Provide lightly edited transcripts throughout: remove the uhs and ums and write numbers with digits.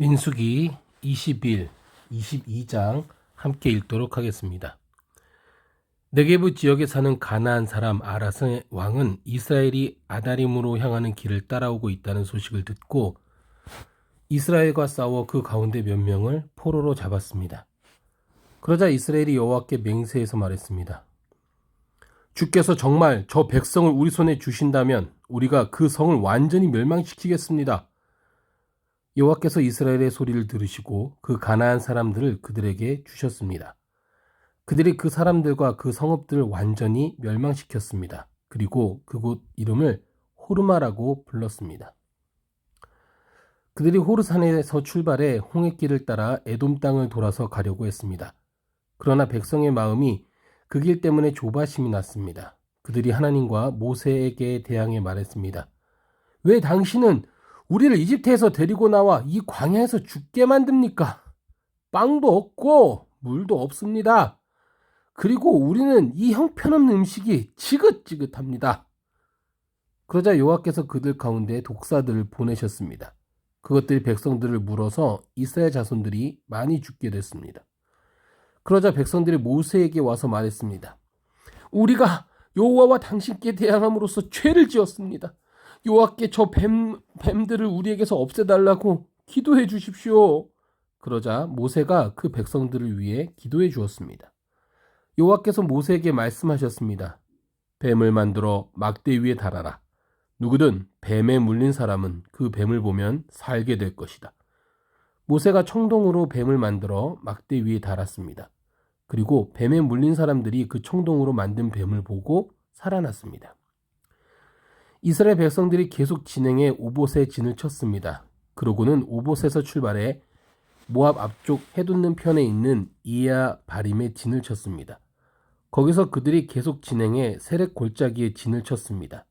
민수기 21, 22장 함께 읽도록 하겠습니다. 네게부 지역에 사는 가나안 사람 아라스의 왕은 이스라엘이 아다림으로 향하는 길을 따라오고 있다는 소식을 듣고 이스라엘과 싸워 그 가운데 몇 명을 포로로 잡았습니다. 그러자 이스라엘이 여호와께 맹세해서 말했습니다. 주께서 정말 저 백성을 우리 손에 주신다면 우리가 그 성을 완전히 멸망시키겠습니다. 여호와께서 이스라엘의 소리를 들으시고 그 가나안 사람들을 그들에게 주셨습니다. 그들이 그 사람들과 그 성읍들을 완전히 멸망시켰습니다. 그리고 그곳 이름을 호르마라고 불렀습니다. 그들이 호르산에서 출발해 홍해길을 따라 에돔 땅을 돌아서 가려고 했습니다. 그러나 백성의 마음이 그 길 때문에 조바심이 났습니다. 그들이 하나님과 모세에게 대항해 말했습니다. 왜 당신은 우리를 이집트에서 데리고 나와 이 광야에서 죽게 만듭니까? 빵도 없고 물도 없습니다. 그리고 우리는 이 형편없는 음식이 지긋지긋합니다. 그러자 여호와께서 그들 가운데 독사들을 보내셨습니다. 그것들이 백성들을 물어서 이스라엘 자손들이 많이 죽게 됐습니다. 그러자 백성들이 모세에게 와서 말했습니다. 우리가 여호와와 당신께 대항함으로써 죄를 지었습니다. 여호와께 저 뱀들을 우리에게서 없애달라고 기도해 주십시오. 그러자 모세가 그 백성들을 위해 기도해 주었습니다. 여호와께서 모세에게 말씀하셨습니다. 뱀을 만들어 막대 위에 달아라. 누구든 뱀에 물린 사람은 그 뱀을 보면 살게 될 것이다. 모세가 청동으로 뱀을 만들어 막대 위에 달았습니다. 그리고 뱀에 물린 사람들이 그 청동으로 만든 뱀을 보고 살아났습니다. 이스라엘 백성들이 계속 진행해 오봇에 진을 쳤습니다. 그러고는 오봇에서 출발해 모압 앞쪽 해돋는 편에 있는 이야 바림에 진을 쳤습니다. 거기서 그들이 계속 진행해 세렉 골짜기에 진을 쳤습니다.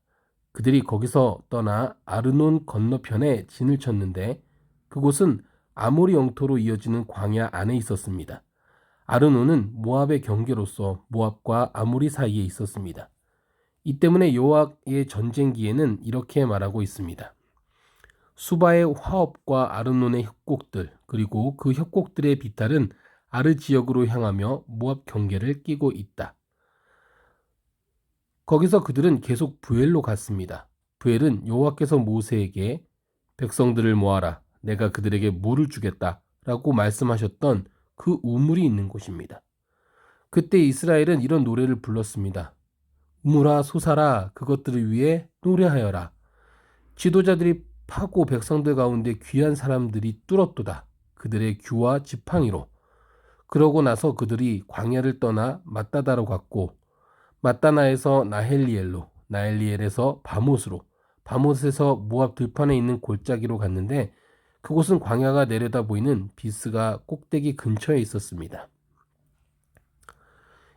그들이 거기서 떠나 아르논 건너편에 진을 쳤는데 그곳은 아모리 영토로 이어지는 광야 안에 있었습니다. 아르논은 모압의 경계로서 모압과 아모리 사이에 있었습니다. 이 때문에 여호와의 전쟁기에는 이렇게 말하고 있습니다. 수바의 화업과 아르논의 협곡들 그리고 그 협곡들의 비탈은 아르 지역으로 향하며 모압 경계를 끼고 있다. 거기서 그들은 계속 부엘로 갔습니다. 부엘은 여호와께서 모세에게 백성들을 모아라. 내가 그들에게 물을 주겠다. 라고 말씀하셨던 그 우물이 있는 곳입니다. 그때 이스라엘은 이런 노래를 불렀습니다. 우물아 솟아라 그것들을 위해 노래하여라. 지도자들이 파고 백성들 가운데 귀한 사람들이 뚫었도다. 그들의 규와 지팡이로. 그러고 나서 그들이 광야를 떠나 맛다다로 갔고 맛다나에서 나헬리엘로, 나헬리엘에서 바못으로, 바못에서 모압 들판에 있는 골짜기로 갔는데 그곳은 광야가 내려다 보이는 비스가 꼭대기 근처에 있었습니다.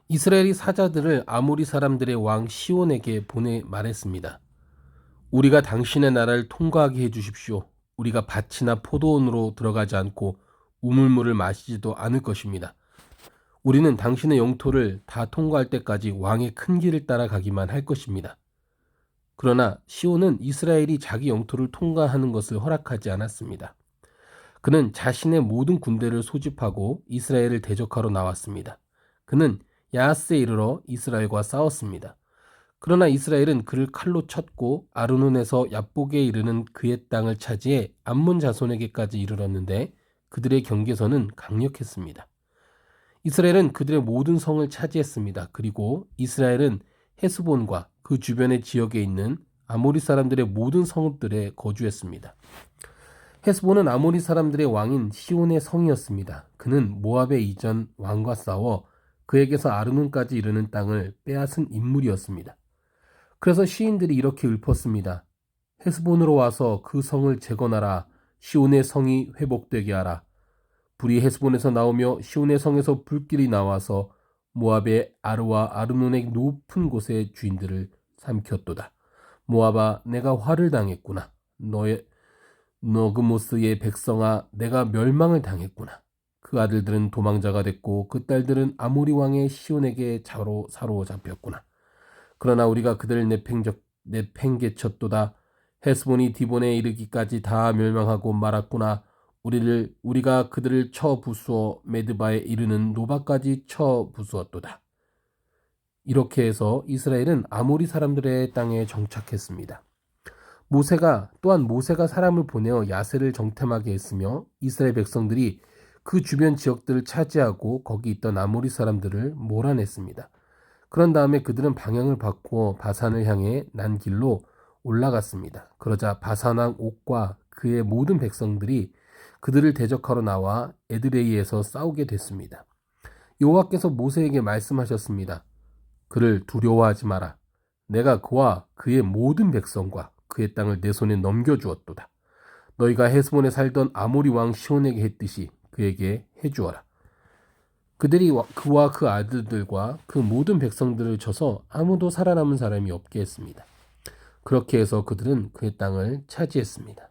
이스라엘이 사자들을 아모리 사람들의 왕 시온에게 보내 말했습니다. 우리가 당신의 나라를 통과하게 해주십시오. 우리가 밭이나 포도원으로 들어가지 않고 우물물을 마시지도 않을 것입니다. 우리는 당신의 영토를 다 통과할 때까지 왕의 큰 길을 따라가기만 할 것입니다. 그러나 시온은 이스라엘이 자기 영토를 통과하는 것을 허락하지 않았습니다. 그는 자신의 모든 군대를 소집하고 이스라엘을 대적하러 나왔습니다. 그는 야하스에 이르러 이스라엘과 싸웠습니다. 그러나 이스라엘은 그를 칼로 쳤고 아르논에서 얍복에 이르는 그의 땅을 차지해 암몬 자손에게까지 이르렀는데 그들의 경계선은 강력했습니다. 이스라엘은 그들의 모든 성을 차지했습니다. 그리고 이스라엘은 헤스본과 그 주변의 지역에 있는 아모리 사람들의 모든 성읍들에 거주했습니다. 헤스본은 아모리 사람들의 왕인 시온의 성이었습니다. 그는 모압의 이전 왕과 싸워 그에게서 아르논까지 이르는 땅을 빼앗은 인물이었습니다. 그래서 시인들이 이렇게 읊었습니다. 헤스본으로 와서 그 성을 재건하라. 시온의 성이 회복되게 하라. 불이 헤스본에서 나오며 시온의 성에서 불길이 나와서 모압의 아르와 아르논의 높은 곳의 주인들을 삼켰도다. 모압아 내가 화를 당했구나. 너의 너그모스의 백성아 내가 멸망을 당했구나. 그 아들들은 도망자가 됐고 그 딸들은 아모리 왕의 시온에게 사로잡혔구나. 그러나 우리가 그들을 내팽개쳤도다. 헤스본이 디본에 이르기까지 다 멸망하고 말았구나. 우리가 그들을 쳐 부수어 메드바에 이르는 노바까지 쳐 부수었도다. 이렇게 해서 이스라엘은 아모리 사람들의 땅에 정착했습니다. 모세가 사람을 보내어 야세를 정탐하게 했으며 이스라엘 백성들이 그 주변 지역들을 차지하고 거기 있던 아모리 사람들을 몰아냈습니다. 그런 다음에 그들은 방향을 바꾸어 바산을 향해 난 길로 올라갔습니다. 그러자 바산 왕 옥과 그의 모든 백성들이 그들을 대적하러 나와 에드레이에서 싸우게 됐습니다. 여호와께서 모세에게 말씀하셨습니다. 그를 두려워하지 마라. 내가 그와 그의 모든 백성과 그의 땅을 내 손에 넘겨주었도다. 너희가 헤스본에 살던 아모리 왕 시온에게 했듯이 그에게 해주어라. 그들이 그와 그 아들들과 그 모든 백성들을 쳐서 아무도 살아남은 사람이 없게 했습니다. 그렇게 해서 그들은 그의 땅을 차지했습니다.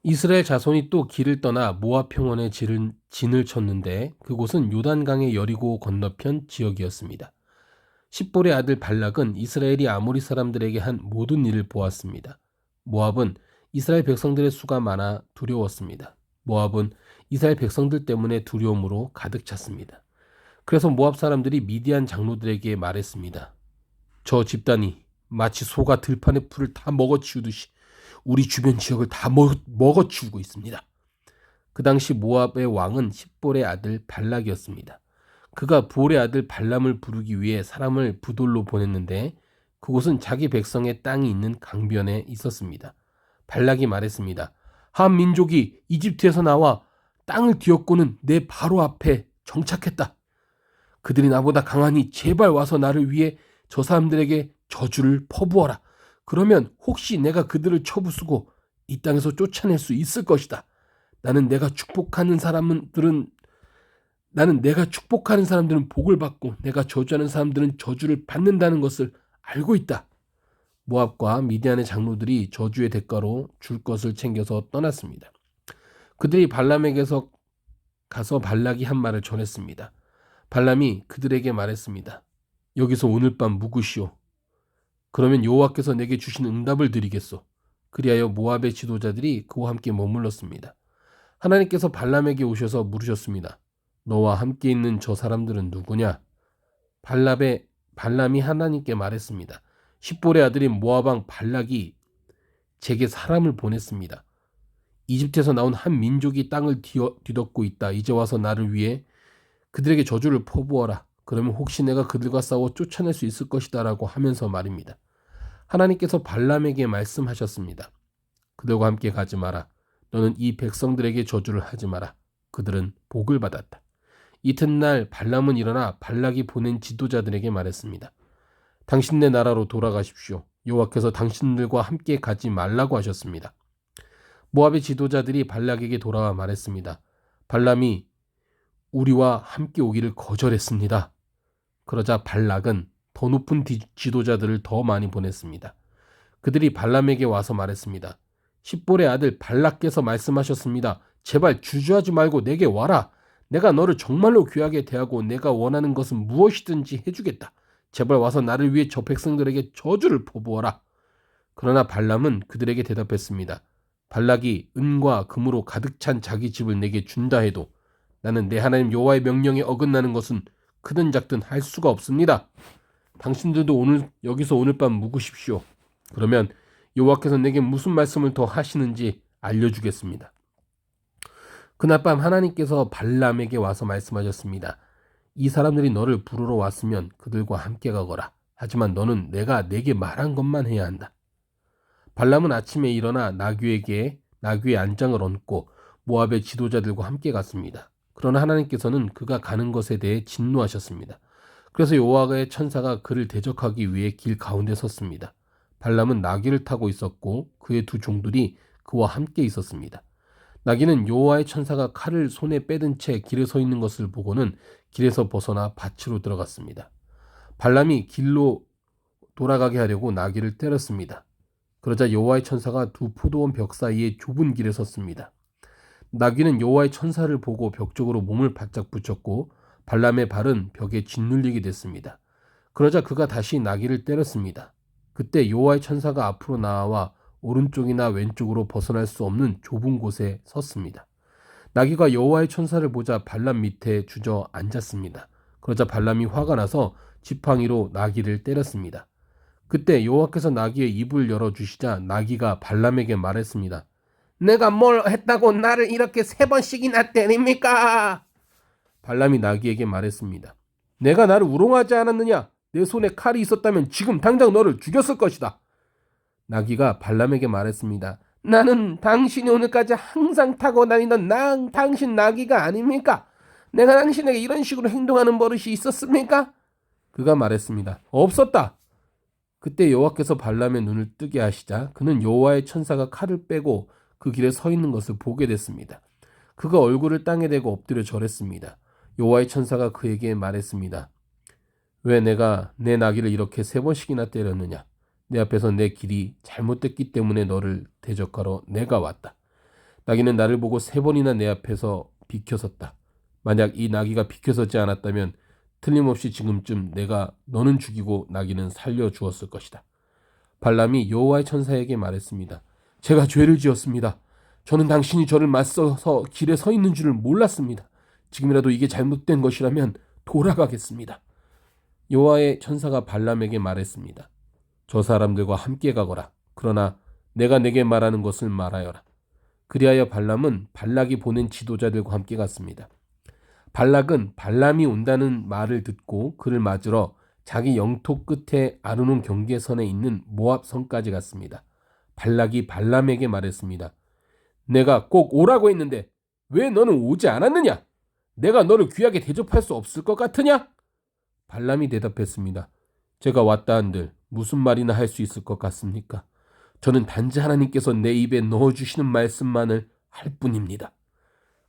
이스라엘 자손이 또 길을 떠나 모압 평원에 진을 쳤는데 그곳은 요단강의 여리고 건너편 지역이었습니다. 십볼의 아들 발락은 이스라엘이 아모리 사람들에게 한 모든 일을 보았습니다. 모압은 이스라엘 백성들의 수가 많아 두려웠습니다. 모압은 이스라엘 백성들 때문에 두려움으로 가득 찼습니다. 그래서 모압 사람들이 미디안 장로들에게 말했습니다. 저 집단이 마치 소가 들판의 풀을 다 먹어치우듯이 우리 주변 지역을 다 먹어치우고 있습니다. 그 당시 모압의 왕은 십볼의 아들 발락이었습니다. 그가 부올의 아들 발람을 부르기 위해 사람을 부돌로 보냈는데 그곳은 자기 백성의 땅이 있는 강변에 있었습니다. 발락이 말했습니다. 한 민족이 이집트에서 나와 땅을 뒤엎고는 내 바로 앞에 정착했다. 그들이 나보다 강하니 제발 와서 나를 위해 저 사람들에게 저주를 퍼부어라. 그러면 혹시 내가 그들을 쳐부수고 이 땅에서 쫓아낼 수 있을 것이다. 나는 내가 축복하는 사람들은 복을 받고 내가 저주하는 사람들은 저주를 받는다는 것을 알고 있다. 모압과 미디안의 장로들이 저주의 대가로 줄 것을 챙겨서 떠났습니다. 그들이 발람에게서 가서 발락이 한 말을 전했습니다. 발람이 그들에게 말했습니다. 여기서 오늘 밤 묵으시오. 그러면 여호와께서 내게 주신 응답을 드리겠소. 그리하여 모압의 지도자들이 그와 함께 머물렀습니다. 하나님께서 발람에게 오셔서 물으셨습니다. 너와 함께 있는 저 사람들은 누구냐? 발람이 하나님께 말했습니다. 십볼의 아들인 모압 왕 발락이 제게 사람을 보냈습니다. 이집트에서 나온 한 민족이 땅을 뒤덮고 있다. 이제 와서 나를 위해 그들에게 저주를 퍼부어라. 그러면 혹시 내가 그들과 싸워 쫓아낼 수 있을 것이다 라고 하면서 말입니다. 하나님께서 발람에게 말씀하셨습니다. 그들과 함께 가지 마라. 너는 이 백성들에게 저주를 하지 마라. 그들은 복을 받았다. 이튿날 발람은 일어나 발락이 보낸 지도자들에게 말했습니다. 당신네 나라로 돌아가십시오. 여호와께서 당신들과 함께 가지 말라고 하셨습니다. 모압의 지도자들이 발락에게 돌아와 말했습니다. 발람이 우리와 함께 오기를 거절했습니다. 그러자 발락은 더 높은 지도자들을 더 많이 보냈습니다. 그들이 발람에게 와서 말했습니다. 십볼의 아들 발락께서 말씀하셨습니다. 제발 주저하지 말고 내게 와라. 내가 너를 정말로 귀하게 대하고 내가 원하는 것은 무엇이든지 해주겠다. 제발 와서 나를 위해 저 백성들에게 저주를 퍼부어라. 그러나 발람은 그들에게 대답했습니다. 발락이 은과 금으로 가득 찬 자기 집을 내게 준다 해도 나는 내 하나님 여호와의 명령에 어긋나는 것은 크든 작든 할 수가 없습니다. 당신들도 여기서 오늘 밤 묵으십시오. 그러면 여호와께서 내게 무슨 말씀을 더 하시는지 알려주겠습니다. 그날 밤 하나님께서 발람에게 와서 말씀하셨습니다. 이 사람들이 너를 부르러 왔으면 그들과 함께 가거라. 하지만 너는 내가 내게 말한 것만 해야 한다. 발람은 아침에 일어나 나귀의 안장을 얹고 모압의 지도자들과 함께 갔습니다. 그러나 하나님께서는 그가 가는 것에 대해 진노하셨습니다. 그래서 여호와의 천사가 그를 대적하기 위해 길 가운데 섰습니다. 발람은 나귀를 타고 있었고 그의 두 종들이 그와 함께 있었습니다. 나귀는 여호와의 천사가 칼을 손에 빼든 채 길에 서 있는 것을 보고는 길에서 벗어나 밭으로 들어갔습니다. 발람이 길로 돌아가게 하려고 나귀를 때렸습니다. 그러자 여호와의 천사가 두 포도원 벽 사이에 좁은 길에 섰습니다. 나귀는 여호와의 천사를 보고 벽 쪽으로 몸을 바짝 붙였고 발람의 발은 벽에 짓눌리게 됐습니다. 그러자 그가 다시 나귀를 때렸습니다. 그때 여호와의 천사가 앞으로 나와 오른쪽이나 왼쪽으로 벗어날 수 없는 좁은 곳에 섰습니다. 나귀가 여호와의 천사를 보자 발람 밑에 주저앉았습니다. 그러자 발람이 화가 나서 지팡이로 나귀를 때렸습니다. 그때 여호와께서 나귀의 입을 열어주시자 나귀가 발람에게 말했습니다. 내가 뭘 했다고 나를 이렇게 3번씩이나 때립니까? 발람이 나귀에게 말했습니다. 내가 나를 우롱하지 않았느냐? 내 손에 칼이 있었다면 지금 당장 너를 죽였을 것이다. 나귀가 발람에게 말했습니다. 나는 당신이 오늘까지 항상 타고 다니던 당신 나귀가 아닙니까? 내가 당신에게 이런 식으로 행동하는 버릇이 있었습니까? 그가 말했습니다. 없었다. 그때 여호와께서 발람의 눈을 뜨게 하시자 그는 여호와의 천사가 칼을 빼고 그 길에 서 있는 것을 보게 됐습니다. 그가 얼굴을 땅에 대고 엎드려 절했습니다. 여호와의 천사가 그에게 말했습니다. 왜 내가 내 나귀를 이렇게 3번씩이나 때렸느냐? 내 앞에서 내 길이 잘못됐기 때문에 너를 대적하러 내가 왔다. 나귀는 나를 보고 3번이나 내 앞에서 비켜섰다. 만약 이 나귀가 비켜서지 않았다면 틀림없이 지금쯤 내가 너는 죽이고 나귀는 살려주었을 것이다. 발람이 여호와의 천사에게 말했습니다. 제가 죄를 지었습니다. 저는 당신이 저를 맞서서 길에 서 있는 줄을 몰랐습니다. 지금이라도 이게 잘못된 것이라면 돌아가겠습니다. 여호와의 천사가 발람에게 말했습니다. 저 사람들과 함께 가거라. 그러나 내가 내게 말하는 것을 말하여라. 그리하여 발람은 발락이 보낸 지도자들과 함께 갔습니다. 발락은 발람이 온다는 말을 듣고 그를 맞으러 자기 영토 끝에 아르논 경계선에 있는 모압 성까지 갔습니다. 발락이 발람에게 말했습니다. 내가 꼭 오라고 했는데 왜 너는 오지 않았느냐? 내가 너를 귀하게 대접할 수 없을 것 같으냐? 발람이 대답했습니다. 제가 왔다 한들 무슨 말이나 할 수 있을 것 같습니까? 저는 단지 하나님께서 내 입에 넣어주시는 말씀만을 할 뿐입니다.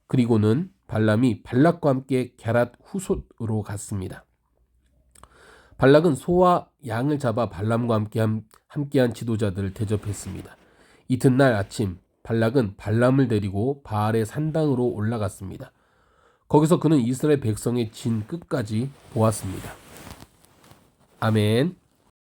그리고는 발람이 발락과 함께 게랏 후솥으로 갔습니다. 발락은 소와 양을 잡아 발람과 함께한 지도자들을 대접했습니다. 이튿날 아침 발락은 발람을 데리고 바알의 산당으로 올라갔습니다. 거기서 그는 이스라엘 백성의 진 끝까지 보았습니다. 아멘.